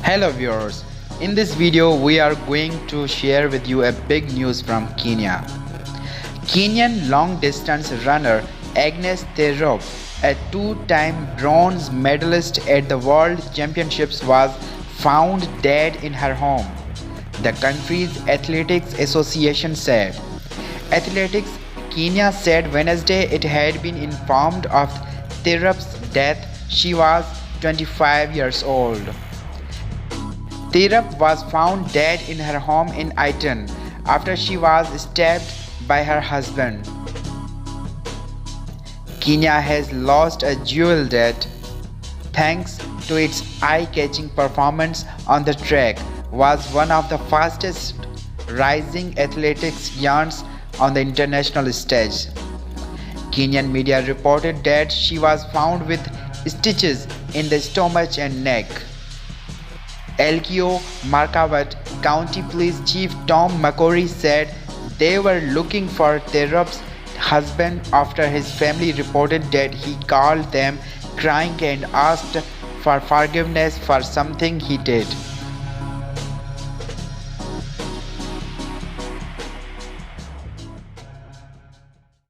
Hello viewers, in this video we are going to share with you a big news from Kenya. Kenyan long distance runner Agnes Tirop, a two-time bronze medalist at the World Championships, was found dead in her home, the country's Athletics Association said. Athletics Kenya said Wednesday it had been informed of Tirop's death. She was 25 years old. Tirop was found dead in her home in Iton after she was stabbed by her husband. Kenya has lost a jewel that, thanks to its eye-catching performance on the track, was one of the fastest rising athletics giants on the international stage. Kenyan media reported that she was found with stitches in the stomach and neck. Elgeyo, Marakwet County Police Chief Tom Makori said they were looking for Tirop's husband after his family reported that he called them crying and asked for forgiveness for something he did.